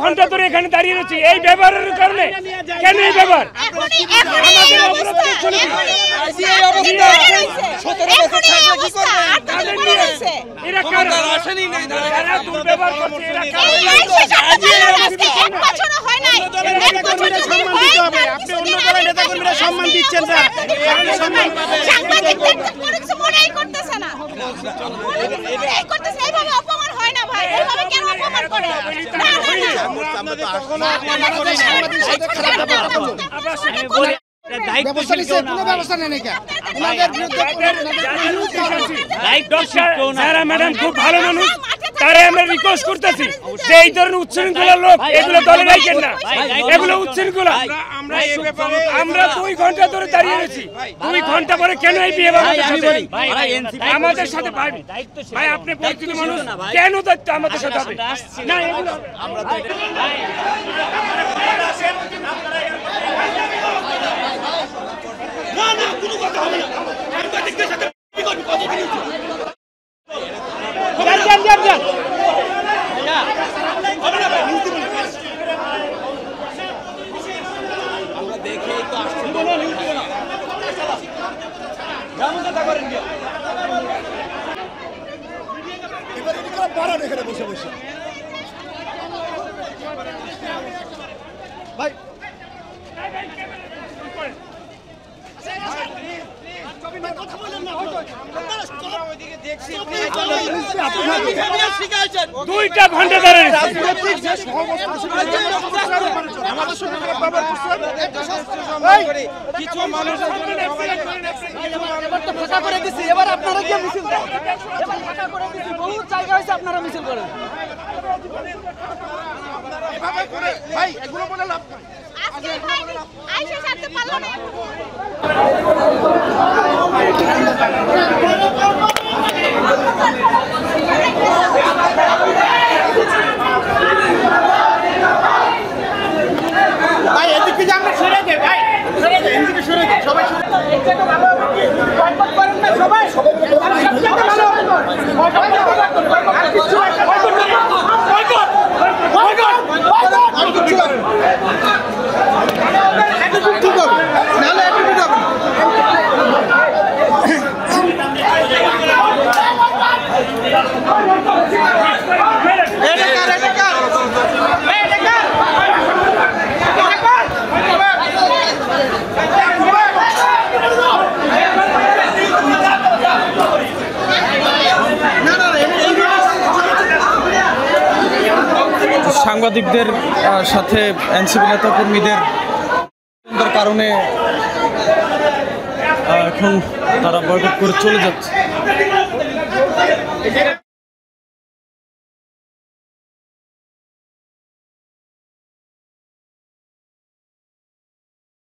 ঘন্টা ধরে এখানে দাঁড়িয়ে রয়েছি এই ব্যবহারের কারণে। কেন এই ব্যবহার? সম্মান দিচ্ছেন না, ম্যাডাম খুব ভালো মানুষ, তারাই আমরা রিকোয়েস্ট করতেছি যে এই ধরনের উচ্ছৃঙ্খলা লোক এগুলো দলে রাখেন না, এগুলো উচ্ছৃঙ্খলা। আমরা 2 ঘন্টা ধরে দাঁড়িয়ে রয়েছি, 2 ঘন্টা পরে কেন এই বিয়ে আমাদের সাথে? ভাই আপনি পরিচিত মানুষ, কেন দায়িত্ব আমাদের সাথে হবে না? এগুলো কোনো কথা হবে না। বসে বসে ভাই দুইটা ঘন্টা ধরে কিছু মানুষ ফাঁকা করে দিচ্ছি, এবার আপনারা গিয়ে মিছিল করেন। এবার ফাঁকা করে দিচ্ছি, বহু জায়গা হয়েছে, আপনারা মিছিল করেন। ভাই এগুলো বলে লাভ নাই। ভাই এদিক থেকে আমরা সরে যাই, ভাই সরে যাই, এদিকে সরে যাই, সবাই সরে যাই। এই জায়গা ভালো বয়কট করেন না সবাই, সবচেয়ে ভালো আর কিছু সাংবাদিকদের সাথে এনসিপি নেতা কর্মীদের কারণে এখন তারা বয়কট করে চলে যাচ্ছে।